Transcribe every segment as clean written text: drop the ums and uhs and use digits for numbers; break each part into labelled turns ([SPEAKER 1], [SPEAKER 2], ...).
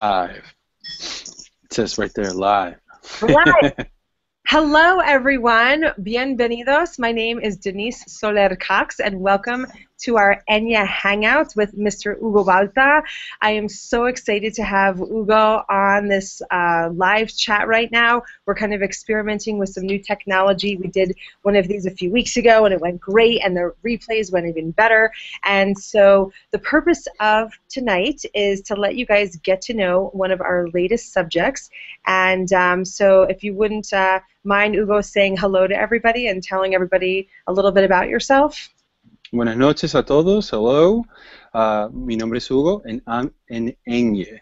[SPEAKER 1] Live. It says right there, live.
[SPEAKER 2] Right. Hello, everyone. Bienvenidos. My name is Denise Soler Cox, and welcome to our Enye Hangout with Mr. Hugo Balta. I am so excited to have Hugo on this live chat right now. We're kind of experimenting with some new technology. We did one of these a few weeks ago, and it went great, and the replays went even better. And so the purpose of tonight is to let you guys get to know one of our latest subjects. And so if you wouldn't mind, Hugo, saying hello to everybody and telling everybody a little bit about yourself?
[SPEAKER 1] Buenas noches a todos. Hello. Mi nombre es Hugo, and I'm in Enye.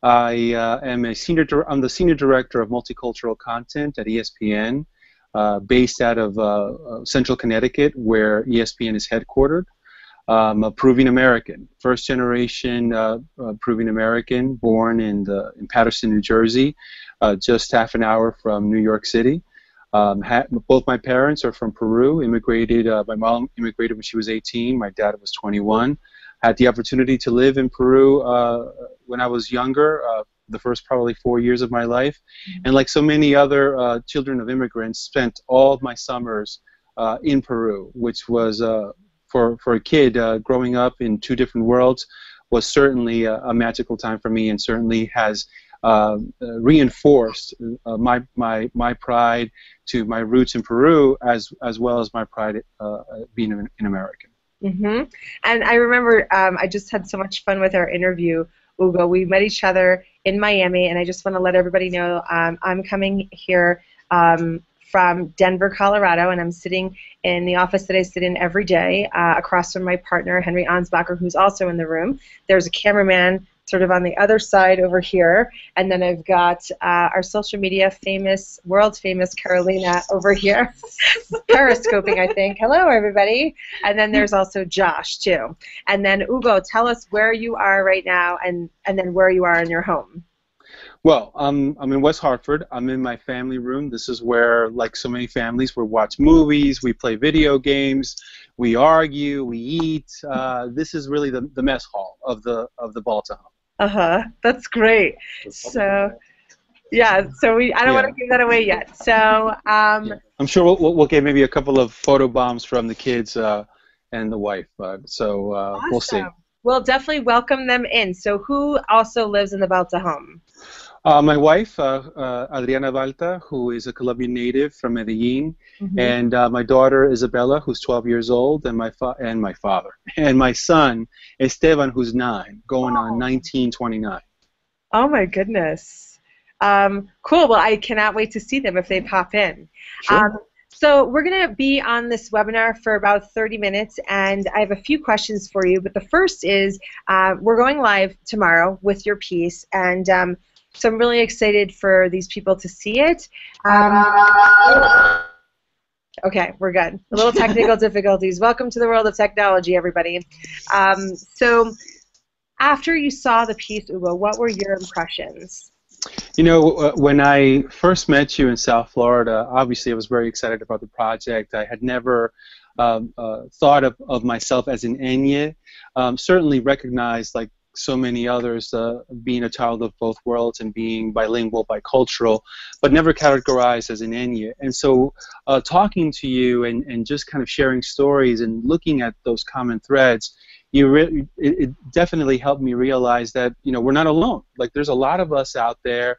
[SPEAKER 1] I'm the senior director of multicultural content at ESPN, based out of Central Connecticut, where ESPN is headquartered. I'm a Peruvian American, first generation Peruvian American, born in Paterson, New Jersey, just half an hour from New York City. Both my parents are from Peru. My mom immigrated when she was 18. My dad was 21. Had the opportunity to live in Peru when I was younger, the first probably 4 years of my life. And like so many other children of immigrants, spent all of my summers in Peru, which was, for a kid growing up in two different worlds, was certainly a magical time for me, and certainly has reinforced my pride to my roots in Peru, as well as my pride being an American.
[SPEAKER 2] Mm-hmm. And I remember I just had so much fun with our interview, Hugo. We met each other in Miami, and I just want to let everybody know I'm coming here from Denver, Colorado, and I'm sitting in the office that I sit in every day across from my partner, Henry Ansbacher, who's also in the room. There's a cameraman sort of on the other side over here, and then I've got our social media famous, world famous Carolina over here, periscoping, I think. Hello, everybody. And then there's also Josh, too. And then, Hugo, tell us where you are right now, and then where you are in your home.
[SPEAKER 1] Well, I'm in West Hartford. I'm in my family room. This is where, like so many families, we watch movies, we play video games, we argue, we eat. This is really the mess hall of the Balta home.
[SPEAKER 2] That's great. So, yeah. So I don't want to give that away yet. So,
[SPEAKER 1] I'm sure we'll get maybe a couple of photo bombs from the kids and the wife. So
[SPEAKER 2] awesome.
[SPEAKER 1] We'll see.
[SPEAKER 2] We'll definitely welcome them in. So, who also lives in the Balta home?
[SPEAKER 1] My wife, Adriana Balta, who is a Colombian native from Medellin, and my daughter Isabella, who's 12 years old, and my father, and my son Esteban, who's 9, going on 1929.
[SPEAKER 2] Oh my goodness! Cool. Well, I cannot wait to see them if they pop in.
[SPEAKER 1] Sure.
[SPEAKER 2] So we're going to be on this webinar for about 30 minutes, and I have a few questions for you. But the first is, we're going live tomorrow with your piece, and so I'm really excited for these people to see it. Okay, we're good. A little technical difficulties. Welcome to the world of technology, everybody. So after you saw the piece, Hugo, what were your impressions?
[SPEAKER 1] You know, when I first met you in South Florida, obviously I was very excited about the project. I had never thought of myself as an Enye. Certainly recognized, like so many others, being a child of both worlds and being bilingual, bicultural, but never categorized as an Enye. And so talking to you and just kind of sharing stories and looking at those common threads, it definitely helped me realize that, you know, we're not alone. Like, there's a lot of us out there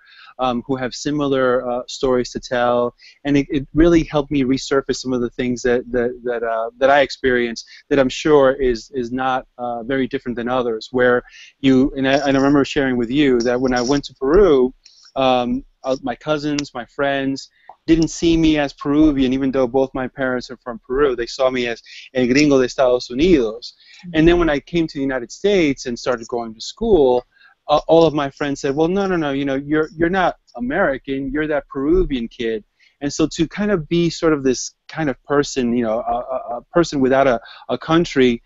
[SPEAKER 1] who have similar stories to tell, and it really helped me resurface some of the things that I experienced that I'm sure is not very different than others. Where and I remember sharing with you that when I went to Peru, my cousins, my friends, didn't see me as Peruvian, even though both my parents are from Peru. They saw me as el gringo de Estados Unidos. And then when I came to the United States and started going to school, all of my friends said, well, no, you know, you're not American, you're that Peruvian kid. And so to kind of be sort of this kind of person, you know, a person without a country,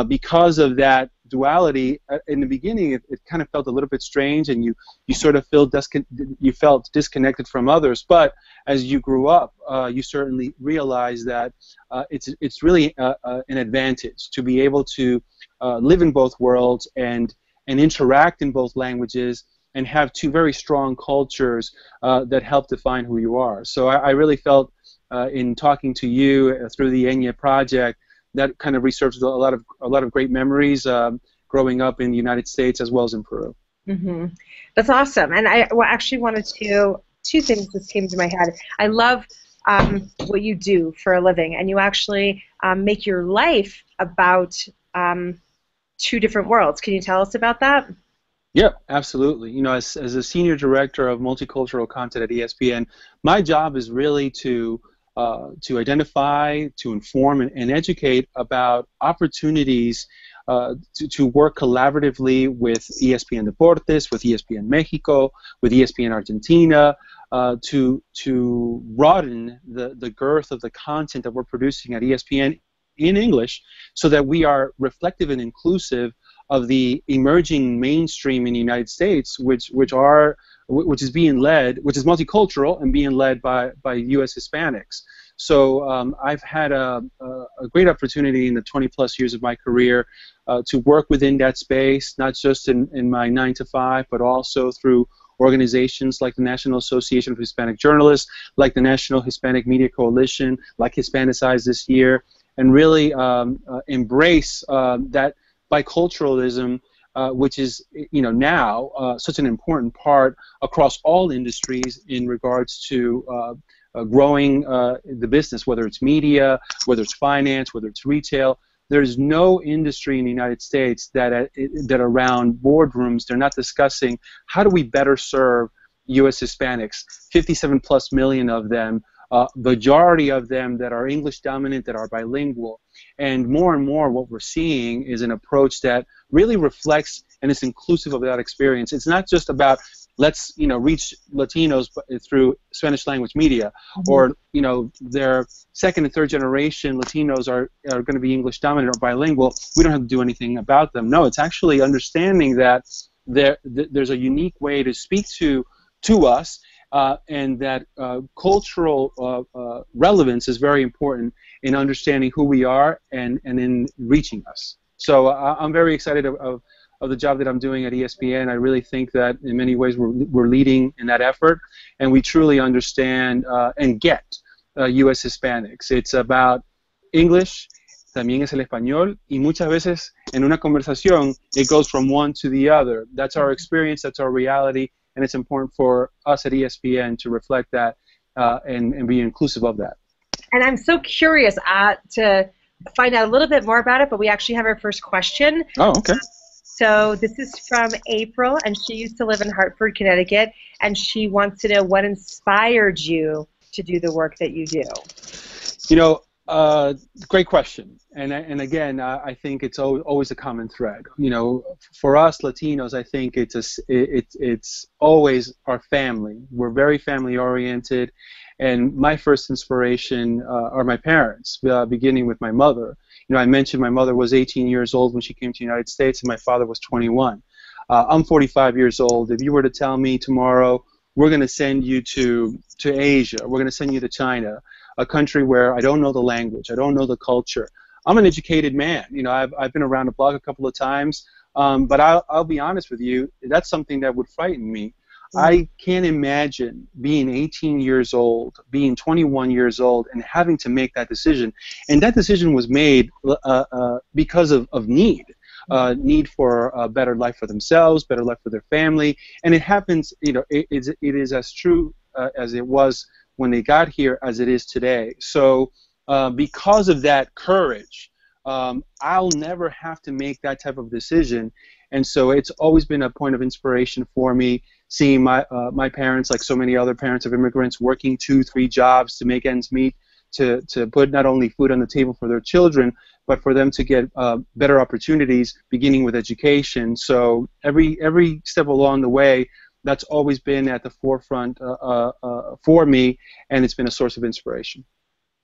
[SPEAKER 1] because of that duality, in the beginning it kind of felt a little bit strange, and you sort of felt disconnected from others. But as you grew up, you certainly realized that it's really an advantage to be able to live in both worlds and interact in both languages, and have two very strong cultures that help define who you are. So I really felt in talking to you through the Enye project, that kind of resurfaced a lot of great memories growing up in the United States as well as in Peru.
[SPEAKER 2] Mm-hmm. That's awesome. And I actually wanted to, two things just came to my head. I love what you do for a living, and you actually make your life about two different worlds. Can you tell us about that?
[SPEAKER 1] Yeah, absolutely. You know, as a senior director of multicultural content at ESPN, my job is really to identify, to inform, and educate about opportunities to work collaboratively with ESPN Deportes, with ESPN Mexico, with ESPN Argentina, to broaden the girth of the content that we're producing at ESPN in English, so that we are reflective and inclusive of the emerging mainstream in the United States, which is being led, which is multicultural and being led by U.S. Hispanics. So I've had a great opportunity in the 20+ years of my career to work within that space, not just in my 9 to 5, but also through organizations like the National Association of Hispanic Journalists, like the National Hispanic Media Coalition, like Hispanicize this year, and really embrace that biculturalism, which is, you know, now such an important part across all industries in regards to growing the business, whether it's media, whether it's finance, whether it's retail. There's no industry in the United States that around boardrooms they're not discussing how do we better serve U.S. Hispanics, 57+ million of them, majority of them that are English dominant, that are bilingual. And more what we're seeing is an approach that really reflects and is inclusive of that experience. It's not just about let's, you know, reach Latinos through Spanish language media, or, you know, their second and third generation Latinos are going to be English dominant or bilingual. We don't have to do anything about them. No, it's actually understanding that there's a unique way to speak to us, and that cultural relevance is very important in understanding who we are and in reaching us. So I'm very excited of the job that I'm doing at ESPN. I really think that in many ways we're leading in that effort, and we truly understand and get U.S. Hispanics. It's about English, también es el español, y muchas veces en una conversación it goes from one to the other. That's our experience, that's our reality, and it's important for us at ESPN to reflect that and be inclusive of that.
[SPEAKER 2] And I'm so curious to find out a little bit more about it, but we actually have our first question.
[SPEAKER 1] Oh, okay.
[SPEAKER 2] So this is from April, and she used to live in Hartford, Connecticut, and she wants to know what inspired you to do the work that you do.
[SPEAKER 1] You know, great question. And again, I think it's always a common thread. You know, for us Latinos, I think it's always our family. We're very family oriented, and my first inspiration are my parents, beginning with my mother. You know, I mentioned my mother was 18 years old when she came to the United States, and my father was 21. I'm 45 years old. If you were to tell me tomorrow, we're going to send you to Asia, we're going to send you to China, a country where I don't know the language, I don't know the culture. I'm an educated man. You know, I've been around the block a couple of times, but I'll be honest with you, that's something that would frighten me. I can't imagine being 18 years old, being 21 years old, and having to make that decision. And that decision was made because of need. Need for a better life for themselves, better life for their family. And it happens, you know, it is as true as it was when they got here as it is today. So because of that courage, I'll never have to make that type of decision. And so it's always been a point of inspiration for me, seeing my parents, like so many other parents of immigrants, working 2-3 jobs to make ends meet, to put not only food on the table for their children, but for them to get better opportunities, beginning with education. So every step along the way, that's always been at the forefront for me, and it's been a source of inspiration.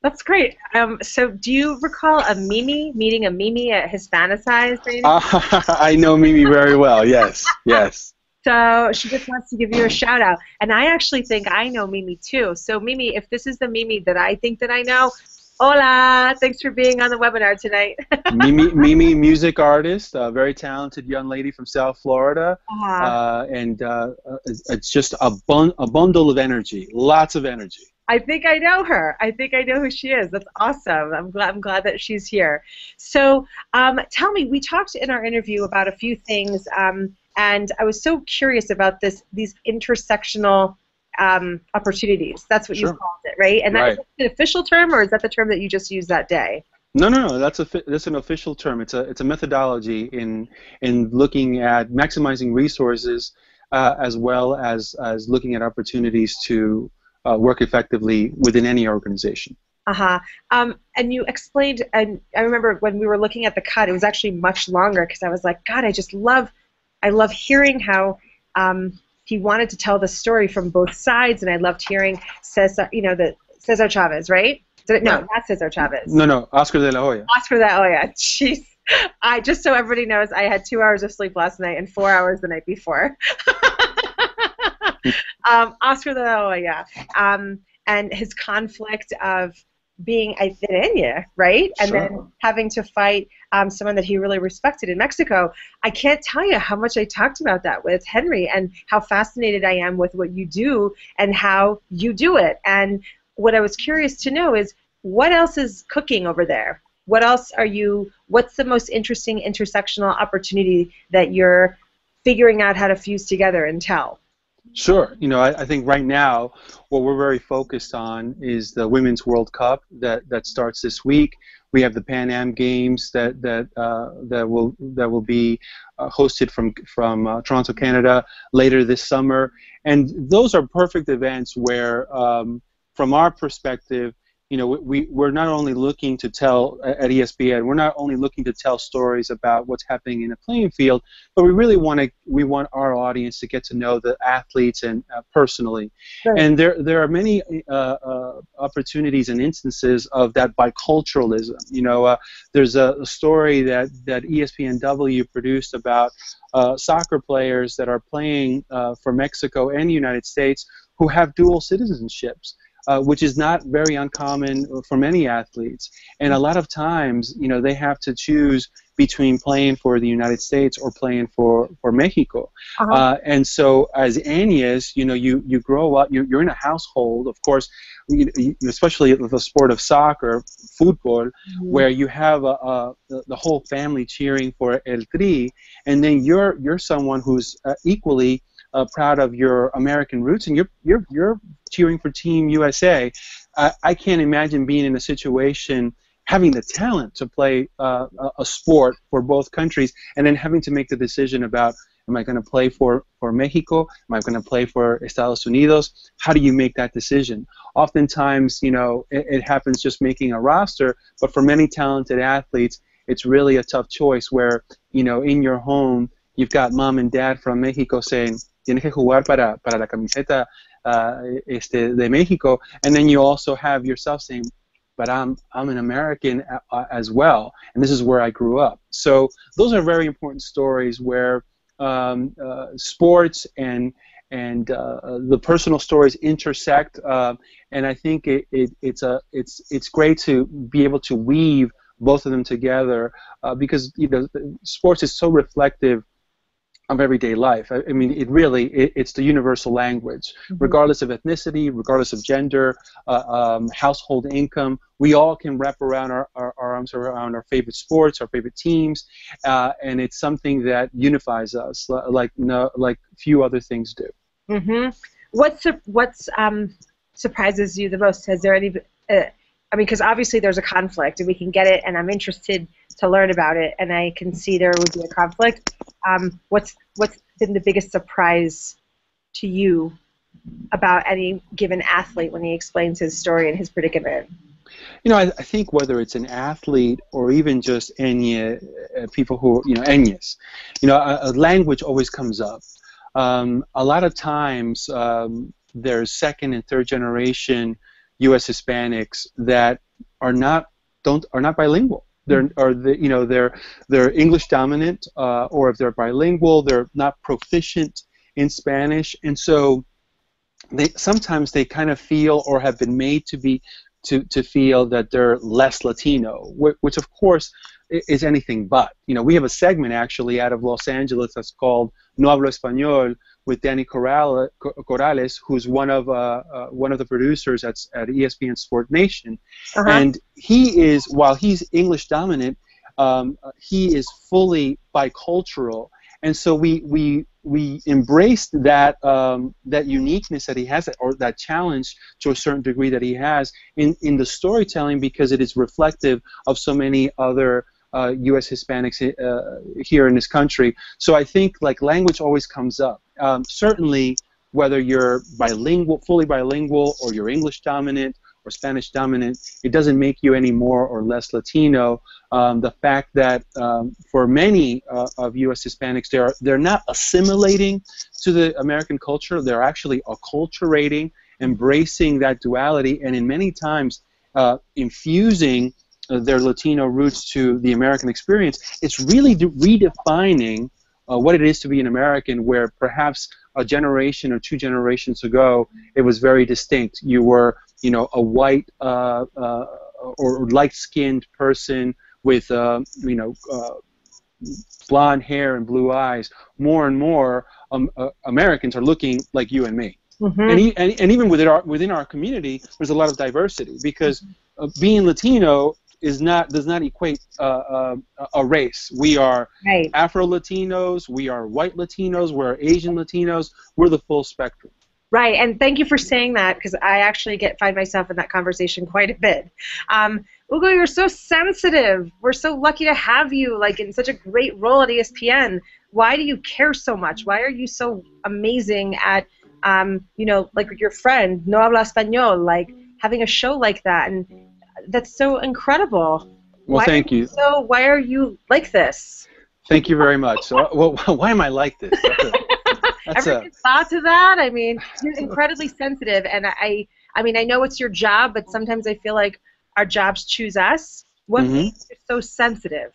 [SPEAKER 2] That's great. So do you recall meeting a Mimi at Hispanicize?
[SPEAKER 1] I know Mimi very well, yes, yes.
[SPEAKER 2] So she just wants to give you a shout out. And I actually think I know Mimi too. So Mimi, if this is the Mimi that I think that I know, Hola, thanks for being on the webinar tonight.
[SPEAKER 1] Mimi, music artist, a very talented young lady from South Florida,
[SPEAKER 2] uh,
[SPEAKER 1] and it's just a bundle of energy, lots of energy.
[SPEAKER 2] I think I know her. I think I know who she is. That's awesome. I'm glad that she's here. So, tell me, we talked in our interview about a few things, and I was so curious about these intersectional opportunities. That's what you
[SPEAKER 1] Sure.
[SPEAKER 2] called it, right? And that is
[SPEAKER 1] Right.
[SPEAKER 2] that the official term, or is that the term that you just used that day?
[SPEAKER 1] No, no, no. That's an official term. It's a methodology in looking at maximizing resources, as well as looking at opportunities to work effectively within any organization.
[SPEAKER 2] Uh-huh. And you explained, and I remember when we were looking at the cut, it was actually much longer because I was like, God, I love hearing how he wanted to tell the story from both sides, and I loved hearing Cesar, the Cesar Chavez, right? No,
[SPEAKER 1] Right.
[SPEAKER 2] not Cesar Chavez.
[SPEAKER 1] No, no. Oscar de la Hoya.
[SPEAKER 2] Oscar that. Oh yeah, jeez. I just so everybody knows, I had 2 hours of sleep last night and 4 hours the night before. Oscar the Hoya, and his conflict of being an Enye, right? And
[SPEAKER 1] Sure.
[SPEAKER 2] then having to fight someone that he really respected in Mexico. I can't tell you how much I talked about that with Henry and how fascinated I am with what you do and how you do it. And what I was curious to know is what else is cooking over there? What's the most interesting intersectional opportunity that you're figuring out how to fuse together and tell?
[SPEAKER 1] Sure. I think right now what we're very focused on is the Women's World Cup that starts this week. We have the Pan Am Games that will be hosted from Toronto, Canada, later this summer, and those are perfect events where, from our perspective, we're not only looking to tell at ESPN, we're not only looking to tell stories about what's happening in the playing field, but we want our audience to get to know the athletes and personally.
[SPEAKER 2] Right.
[SPEAKER 1] And there are many opportunities and instances of that biculturalism. There's a story that ESPNW produced about soccer players that are playing for Mexico and the United States who have dual citizenships. Which is not very uncommon for many athletes. And a lot of times, they have to choose between playing for the United States or playing for Mexico. And so as Agnes, you grow up, you're in a household, of course, especially with the sport of soccer, football, where you have the whole family cheering for El Tri, and then you're someone who's equally proud of your American roots, and you're cheering for Team USA. I can't imagine being in a situation having the talent to play a sport for both countries, and then having to make the decision about, am I going to play for Mexico? Am I going to play for Estados Unidos? How do you make that decision? Oftentimes, it happens just making a roster, but for many talented athletes, it's really a tough choice where, in your home, you've got mom and dad from Mexico saying, tienes que jugar para la camiseta de Mexico, and then you also have yourself saying, but I'm an American as well, and this is where I grew up. So those are very important stories where sports and the personal stories intersect, and I think it's great to be able to weave both of them together because sports is so reflective of everyday life. I mean, it's the universal language. Regardless of ethnicity, regardless of gender, household income, we all can wrap around our arms around our favorite sports, our favorite teams, and it's something that unifies us like few other things do.
[SPEAKER 2] Mm-hmm. What surprises you the most? Has there any? Because obviously there's a conflict, and we can get it, and I'm interested to learn about it, and I can see there would be a conflict. What's been the biggest surprise to you about any given athlete when he explains his story and his predicament?
[SPEAKER 1] I think whether it's an athlete or even just Enye, people who, Enyes, a language always comes up. A lot of times there's second and third generation U.S. Hispanics that are not bilingual. They're English dominant, or if they're bilingual, they're not proficient in Spanish, and so sometimes they kind of feel or have been made to feel that they're less Latino, which of course is anything but. You know, we have a segment actually out of Los Angeles that's called No Hablo Español with Danny Corrales, who's one of the producers at ESPN Sport Nation, and he is, while he's English dominant, he is fully bicultural, and so we embraced that that uniqueness that he has, or that challenge to a certain degree that he has in the storytelling, because it is reflective of so many other U.S. Hispanics here in this country. So I think like language always comes up. Certainly, whether you're bilingual, fully bilingual, or you're English dominant or Spanish dominant, it doesn't make you any more or less Latino. The fact that for many of U.S. Hispanics, they're not assimilating to the American culture, they're actually acculturating, embracing that duality, and in many times infusing their Latino roots to the American experience. It's really redefining what it is to be an American, where perhaps a generation or two generations ago it was very distinct. You were, you know, a white or light-skinned person with, you know, blonde hair and blue eyes. More and more Americans are looking like you and me. And even within our community, there's a lot of diversity, because being Latino does not equate a race. We are Afro-Latinos, we are white Latinos, we're Asian Latinos, we're the full spectrum.
[SPEAKER 2] Right, and thank you for saying that, because I actually find myself in that conversation quite a bit. Hugo, you're so sensitive. We're so lucky to have you, like, in such a great role at ESPN. Why do you care so much? Why are you so amazing at, you know, like your friend, No Habla Español, like having a show like that? And that's so incredible.
[SPEAKER 1] Well, thank you.
[SPEAKER 2] So why are you like this?
[SPEAKER 1] Thank you very much. Well, why am I like this?
[SPEAKER 2] Ever thought to that? I mean, you're incredibly sensitive, and I mean, I know it's your job, but sometimes I feel like our jobs choose us. What makes you so sensitive?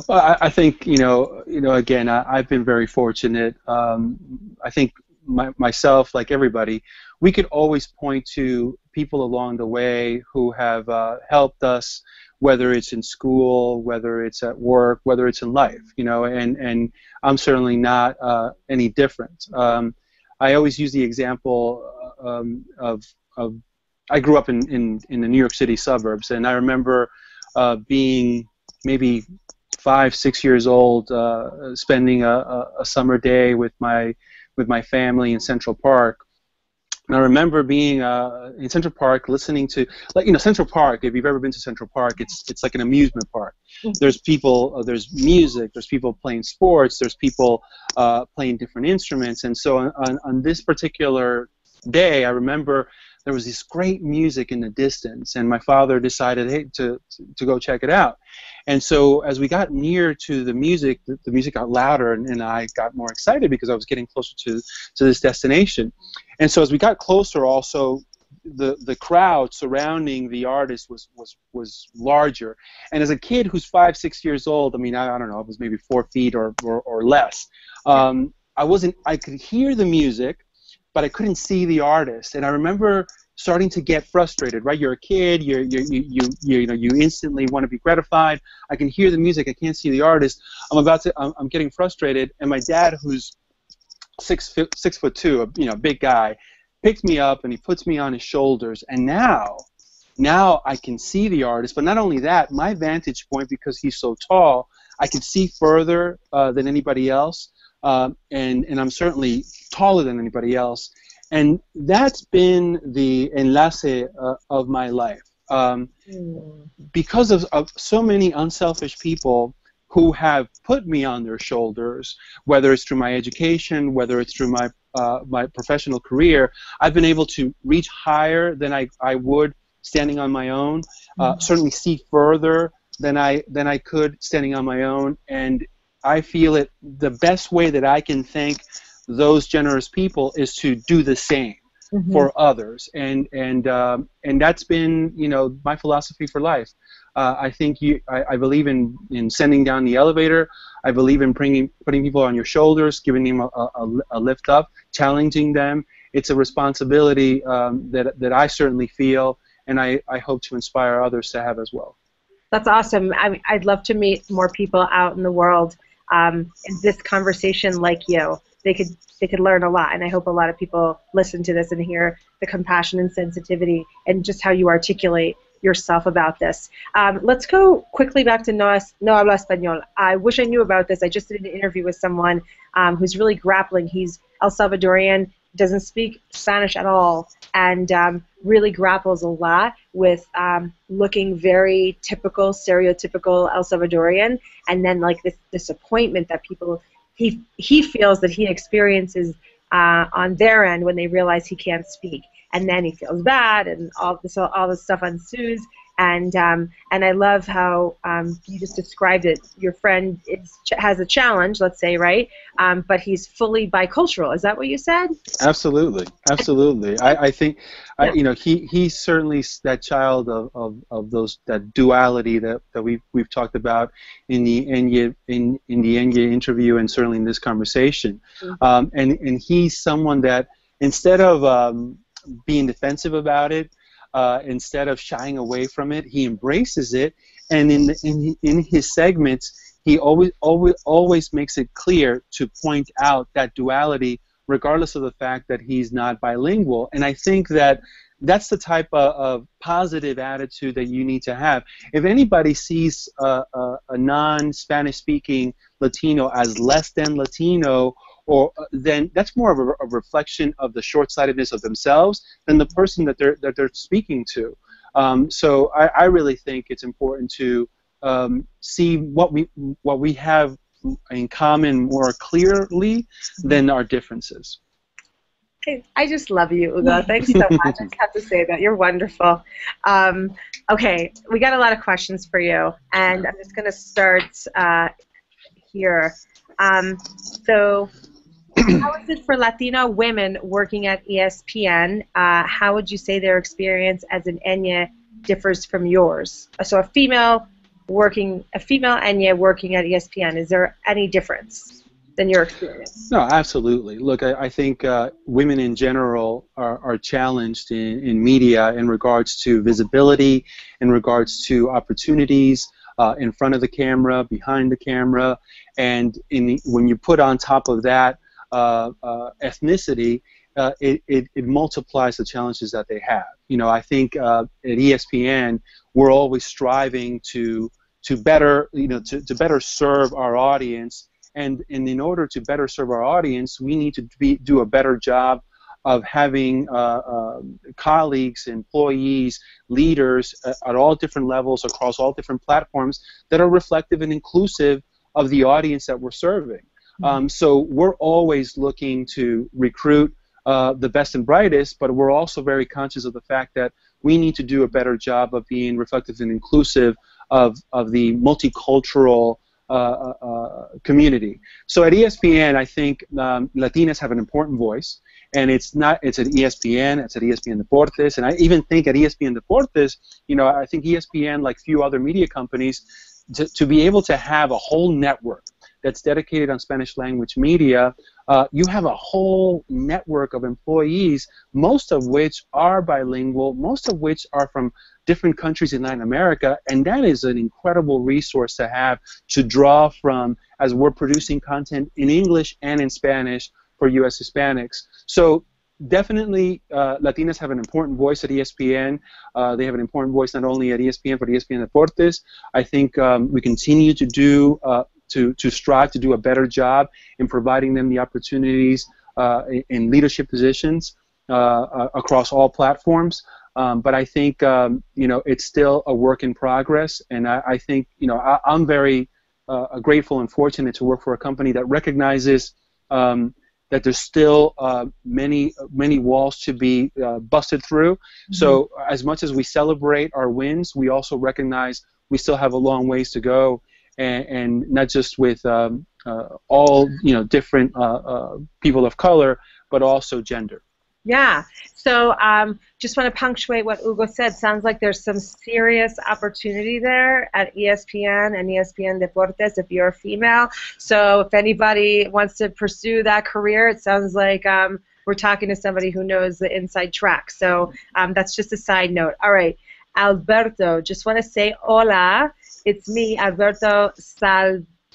[SPEAKER 1] Well, I think, you know, again, I've been very fortunate. I think myself, like everybody, we could always point to people along the way who have helped us, whether it's in school, whether it's at work, whether it's in life, you know, and I'm certainly not any different. I always use the example of I grew up in the New York City suburbs, and I remember being maybe 5, 6 years old, spending a summer day with my family in Central Park. And I remember being in Central Park, listening to, like, you know, Central Park, if you've ever been to Central Park, it's like an amusement park. There's people, there's music, there's people playing sports, there's people playing different instruments. And so on this particular day, I remember there was this great music in the distance, and my father decided, hey, to go check it out. And so as we got near to the music got louder, and I got more excited because I was getting closer to this destination. And so as we got closer, also the crowd surrounding the artist was larger. And as a kid who's 5, 6 years old, I mean, I don't know, I was maybe 4 feet or less. I could hear the music, but I couldn't see the artist. And I remember starting to get frustrated, right? You're a kid, you instantly want to be gratified. I can hear the music, I can't see the artist. I'm getting frustrated, and my dad, who's 6'2", you know, big guy, picks me up and he puts me on his shoulders, and now I can see the artist. But not only that, my vantage point, because he's so tall, I can see further than anybody else. And I'm certainly taller than anybody else, and that's been the enlace of my life, because of so many unselfish people who have put me on their shoulders, whether it's through my education, whether it's through my professional career. I've been able to reach higher than I would standing on my own, certainly see further than I could standing on my own, and I feel it the best way that I can thank those generous people is to do the same for others, and that's been, you know, my philosophy for life. I think I believe in sending down the elevator. I believe in putting people on your shoulders, giving them a lift up, challenging them. It's a responsibility that I certainly feel, and I hope to inspire others to have as well.
[SPEAKER 2] That's awesome. I'd love to meet more people out in the world in this conversation like you. They could learn a lot, and I hope a lot of people listen to this and hear the compassion and sensitivity and just how you articulate yourself about this. Let's go quickly back to No Habla Español. I wish I knew about this. I just did an interview with someone who's really grappling. He's El Salvadorian, doesn't speak Spanish at all, and really grapples a lot with looking very typical, stereotypical El Salvadorian, and then like this disappointment that people, he feels that he experiences on their end when they realize he can't speak. And then he feels bad, and all this stuff ensues. And I love how you just described it. Your friend has a challenge, let's say, right? But he's fully bicultural. Is that what you said?
[SPEAKER 1] Absolutely, absolutely. I think, you know, he's certainly that child of that duality that we've talked about in the Enye interview, and certainly in this conversation. Mm-hmm. And he's someone that, instead of being defensive about it, instead of shying away from it, he embraces it, and in his segments, he always makes it clear to point out that duality, regardless of the fact that he's not bilingual. And I think that that's the type of positive attitude that you need to have. If anybody sees a non-Spanish speaking Latino as less than Latino, or then that's more of a reflection of the short-sightedness of themselves than the person that they're speaking to. So I really think it's important to see what we have in common more clearly than our differences.
[SPEAKER 2] I just love you, Hugo. Thanks so much. I just have to say that. You're wonderful. Okay, we got a lot of questions for you, and I'm just going to start here. So, how is it for Latino women working at ESPN? How would you say their experience as an Enye differs from yours? So, a female Enye working at ESPN, is there any difference than your experience?
[SPEAKER 1] No, absolutely. Look, I think women in general are challenged in media in regards to visibility, in regards to opportunities in front of the camera, behind the camera, and when you put on top of that ethnicity, it multiplies the challenges that they have. You know, I think at ESPN we're always striving to better, you know, to better serve our audience. And in order to better serve our audience, we need to do a better job of having colleagues, employees, leaders at all different levels across all different platforms that are reflective and inclusive of the audience that we're serving. So we're always looking to recruit the best and brightest, but we're also very conscious of the fact that we need to do a better job of being reflective and inclusive of the multicultural community. So at ESPN, I think Latinas have an important voice, and it's at ESPN, it's at ESPN Deportes, and I even think at ESPN Deportes, you know, I think ESPN, like few other media companies, to be able to have a whole network that's dedicated on Spanish language media, you have a whole network of employees, most of which are bilingual, most of which are from different countries in Latin America, and that is an incredible resource to have to draw from as we're producing content in English and in Spanish for U.S. Hispanics. So definitely Latinas have an important voice at ESPN. They have an important voice not only at ESPN, but ESPN Deportes. I think we continue to do to strive to do a better job in providing them the opportunities in leadership positions across all platforms. But I think you know, it's still a work in progress, and I think, you know, I'm very grateful and fortunate to work for a company that recognizes that there's still many walls to be busted through. Mm-hmm. So as much as we celebrate our wins, we also recognize we still have a long ways to go, and not just with all, you know, different people of color, but also gender.
[SPEAKER 2] Yeah. So just want to punctuate what Hugo said. Sounds like there's some serious opportunity there at ESPN and ESPN Deportes if you're a female. So if anybody wants to pursue that career, it sounds like we're talking to somebody who knows the inside track. So that's just a side note. All right, Alberto, just want to say hola. It's me, Alberto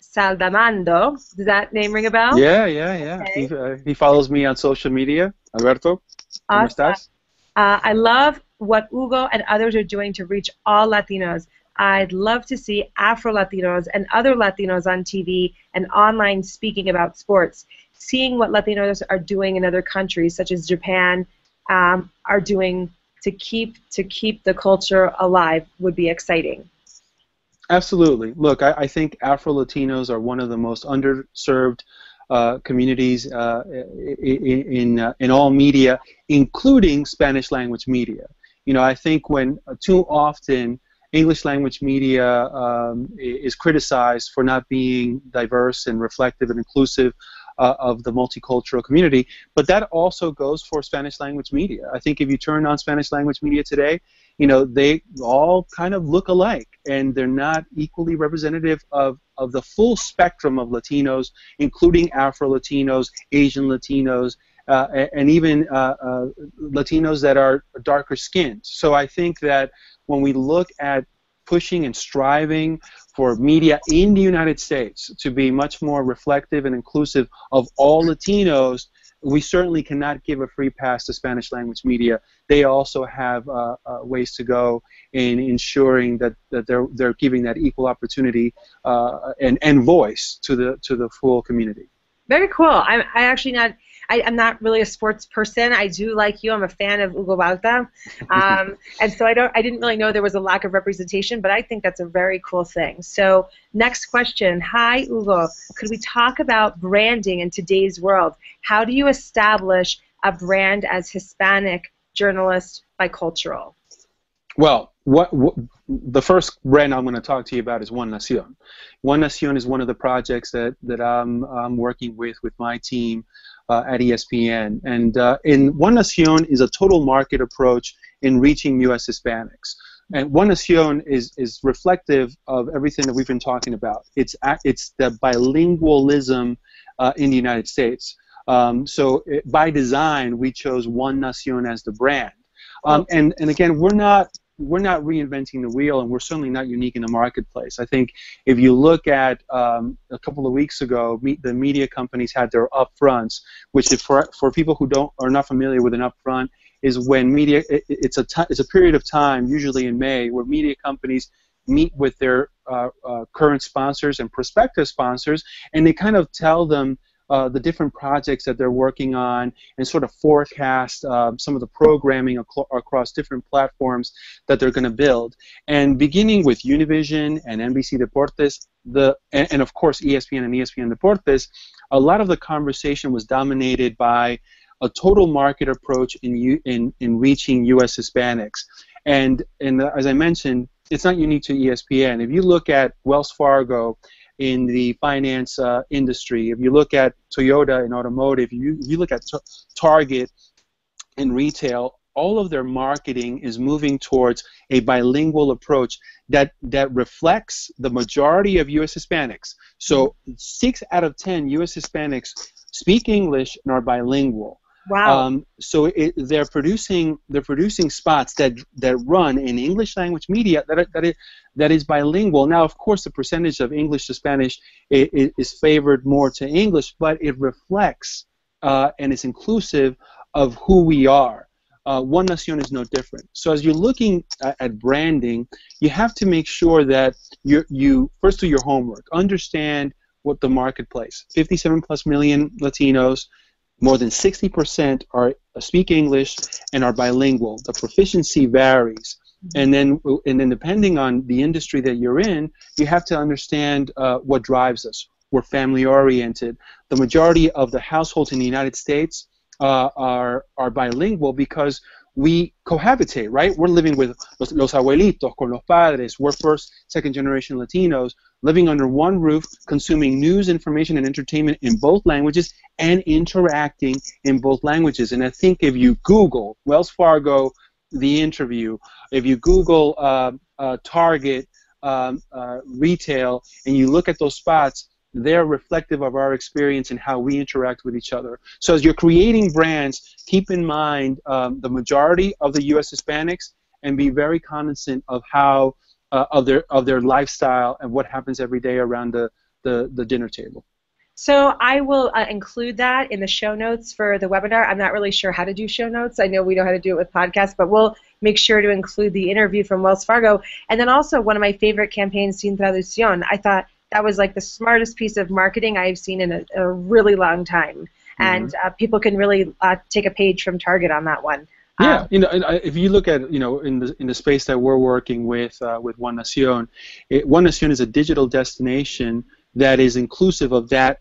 [SPEAKER 2] Saldamando. Does that name ring a bell?
[SPEAKER 1] Yeah, yeah, yeah.
[SPEAKER 2] Okay.
[SPEAKER 1] He follows me on social media. Alberto, ¿cómo
[SPEAKER 2] Awesome.
[SPEAKER 1] estás?
[SPEAKER 2] I love what Hugo and others are doing to reach all Latinos. I'd love to see Afro-Latinos and other Latinos on TV and online speaking about sports. Seeing what Latinos are doing in other countries, such as Japan, are doing to keep the culture alive would be exciting.
[SPEAKER 1] Absolutely. Look, I think Afro-Latinos are one of the most underserved communities in all media, including Spanish language media. You know, I think when too often English language media is criticized for not being diverse and reflective and inclusive of the multicultural community, but that also goes for Spanish language media. I think if you turn on Spanish language media today, you know, they all kind of look alike, and they're not equally representative of the full spectrum of Latinos, including Afro-Latinos, Asian Latinos, and even Latinos that are darker skinned. So I think that when we look at pushing and striving for media in the United States to be much more reflective and inclusive of all Latinos, we certainly cannot give a free pass to Spanish language media. They also have ways to go in ensuring that they're giving that equal opportunity and voice to the full community.
[SPEAKER 2] Very cool. I'm not really a sports person. I do like you. I'm a fan of Hugo Balta, and so I didn't really know there was a lack of representation, but I think that's a very cool thing. So next question. Hi, Hugo. Could we talk about branding in today's world? How do you establish a brand as Hispanic journalist bicultural?
[SPEAKER 1] Well, the first brand I'm going to talk to you about is One Nación. One Nación is one of the projects that I'm working with my team at ESPN. And in One Nación is a total market approach in reaching U.S. Hispanics. And One Nación is reflective of everything that we've been talking about. It's the bilingualism in the United States. By design, we chose One Nación as the brand. And again, we're not reinventing the wheel, and we're certainly not unique in the marketplace. I think if you look at a couple of weeks ago, the media companies had their upfronts, which is for people who are not familiar with an upfront, is when media it's a period of time, usually in May, where media companies meet with their current sponsors and prospective sponsors, and they kind of tell them the different projects that they're working on and sort of forecast some of the programming across different platforms that they're going to build. And beginning with Univision and NBC Deportes, and of course ESPN and ESPN Deportes, a lot of the conversation was dominated by a total market approach in reaching U.S. Hispanics. And as I mentioned, it's not unique to ESPN. If you look at Wells Fargo in the finance industry, if you look at Toyota in automotive, if you look at Target in retail, all of their marketing is moving towards a bilingual approach that reflects the majority of U.S. Hispanics. So 6 out of 10 U.S. Hispanics speak English and are bilingual.
[SPEAKER 2] Wow.
[SPEAKER 1] So they're producing spots that run in English language media that is bilingual. Now, of course, the percentage of English to Spanish is favored more to English, but it reflects and is inclusive of who we are. One Nación is no different. So as you're looking at branding, you have to make sure that you first do your homework, understand what the marketplace, 57 plus million Latinos, more than 60% speak English and are bilingual. The proficiency varies, and then depending on the industry that you're in, you have to understand what drives us. We're family oriented. The majority of the households in the United States are bilingual because we cohabitate, right? We're living with los abuelitos, con los padres. We're first, second generation Latinos living under one roof, consuming news, information, and entertainment in both languages and interacting in both languages. And I think if you Google Wells Fargo, the interview, if you Google Target retail, and you look at those spots, they're reflective of our experience and how we interact with each other. So as you're creating brands, keep in mind the majority of the U.S. Hispanics, and be very cognizant of how of their lifestyle and what happens every day around the dinner table.
[SPEAKER 2] So I will include that in the show notes for the webinar. I'm not really sure how to do show notes. I know we know how to do it with podcasts, but we'll make sure to include the interview from Wells Fargo. And then also one of my favorite campaigns, Sin Traducción. I thought that was like the smartest piece of marketing I've seen in a really long time. And people can really take a page from Target on that one.
[SPEAKER 1] Yeah, if you look at, in the space that we're working with One Nación, One Nación is a digital destination that is inclusive of that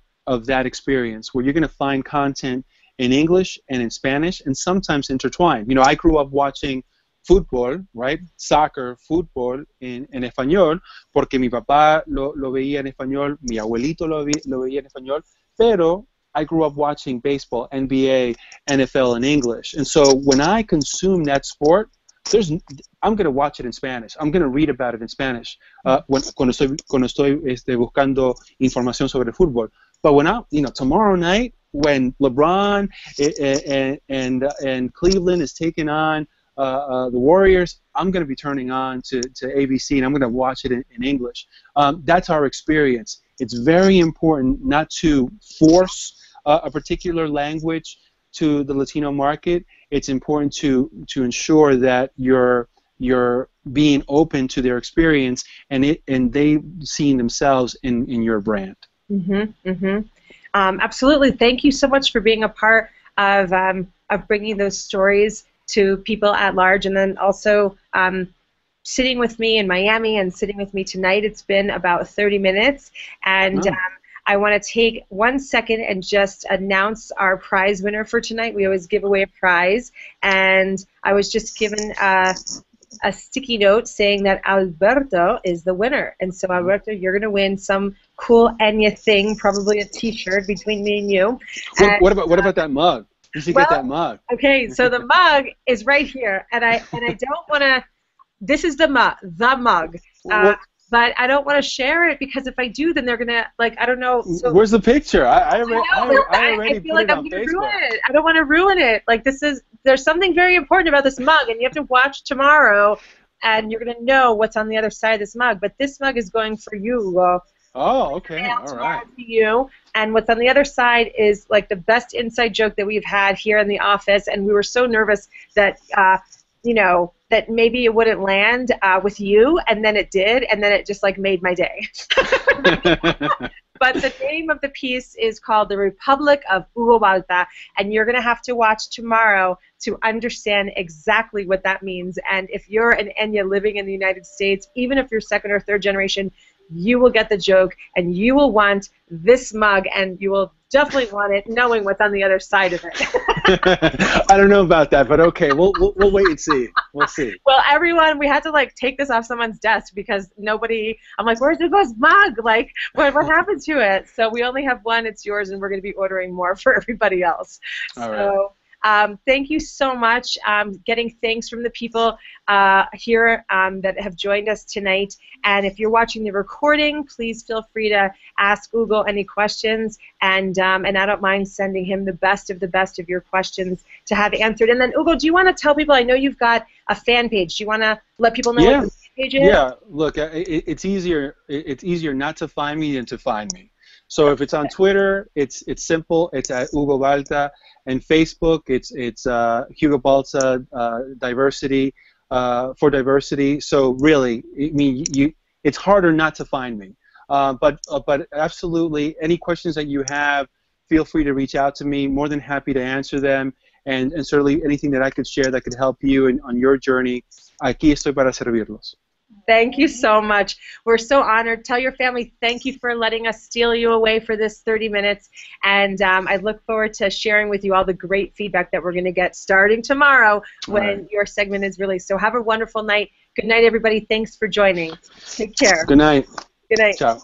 [SPEAKER 1] experience, where you're going to find content in English and in Spanish, and sometimes intertwined. I grew up watching fútbol, right? Soccer, fútbol en español, porque mi papá lo veía en español, mi abuelito lo veía en español, pero I grew up watching baseball, NBA, NFL in English. And so when I consume that sport, I'm going to watch it in Spanish. I'm going to read about it in Spanish cuando estoy buscando información sobre fútbol. But when tomorrow night, when LeBron and Cleveland is taking on the Warriors, I'm going to be turning on to ABC, and I'm going to watch it in English. That's our experience. It's very important not to force a particular language to the Latino market. It's important to ensure that you're being open to their experience, and they seeing themselves in your brand.
[SPEAKER 2] Absolutely. Thank you so much for being a part of bringing those stories to people at large, and then also sitting with me in Miami and sitting with me tonight. It's been about 30 minutes, and I want to take 1 second and just announce our prize winner for tonight. We always give away a prize, and I was just given a sticky note saying that Alberto is the winner. And so, Alberto, you're going to win some cool Enye thing, probably a T-shirt between me and you.
[SPEAKER 1] What about that mug? You should get that mug.
[SPEAKER 2] Okay, so the mug is right here, and I don't want to. This is the mug. But I don't want to share it, because if I do, then they're gonna, I don't know. So,
[SPEAKER 1] where's the picture? I already
[SPEAKER 2] feel
[SPEAKER 1] put
[SPEAKER 2] like
[SPEAKER 1] it
[SPEAKER 2] I'm
[SPEAKER 1] on
[SPEAKER 2] gonna
[SPEAKER 1] Facebook.
[SPEAKER 2] ruin it. I don't want to ruin it. There's something very important about this mug, and you have to watch tomorrow, and you're gonna know what's on the other side of this mug. But this mug is going for you, Hugo.
[SPEAKER 1] Oh, okay, all right.
[SPEAKER 2] To you, and what's on the other side is the best inside joke that we've had here in the office, and we were so nervous that that maybe it wouldn't land with you, and then it did, and then it just made my day. But the name of the piece is called The Republic of Hugo Balta, and you're going to have to watch tomorrow to understand exactly what that means. And if you're an Enye living in the United States, even if you're second or third generation, you will get the joke, and you will want this mug, and you will definitely want it knowing what's on the other side of it.
[SPEAKER 1] I don't know about that, but okay, we'll wait and see. We'll see.
[SPEAKER 2] Well, everyone, we had to take this off someone's desk, because nobody, I'm like, where's Hugo's mug? What happened to it? So we only have one, it's yours, and we're going to be ordering more for everybody else.
[SPEAKER 1] All right.
[SPEAKER 2] Thank you so much. Getting thanks from the people here that have joined us tonight. And if you're watching the recording, please feel free to ask Hugo any questions. And I don't mind sending him the best of your questions to have answered. And then, Hugo, do you want to tell people, I know you've got a fan page. Do you want to let people know what the fan page is? Yeah,
[SPEAKER 1] look, it's easier not to find me than to find me. So if it's on Twitter, it's simple. It's at Hugo Balta. And Facebook, it's Hugo Balta Diversity for Diversity. So really, it's harder not to find me. But absolutely, any questions that you have, feel free to reach out to me. More than happy to answer them. And certainly anything that I could share that could help you on your journey, aquí estoy para servirlos.
[SPEAKER 2] Thank you so much. We're so honored. Tell your family thank you for letting us steal you away for this 30 minutes. And I look forward to sharing with you all the great feedback that we're going to get starting tomorrow when your segment is released. So have a wonderful night. Good night, everybody. Thanks for joining. Take care.
[SPEAKER 1] Good night.
[SPEAKER 2] Good night.
[SPEAKER 1] Ciao.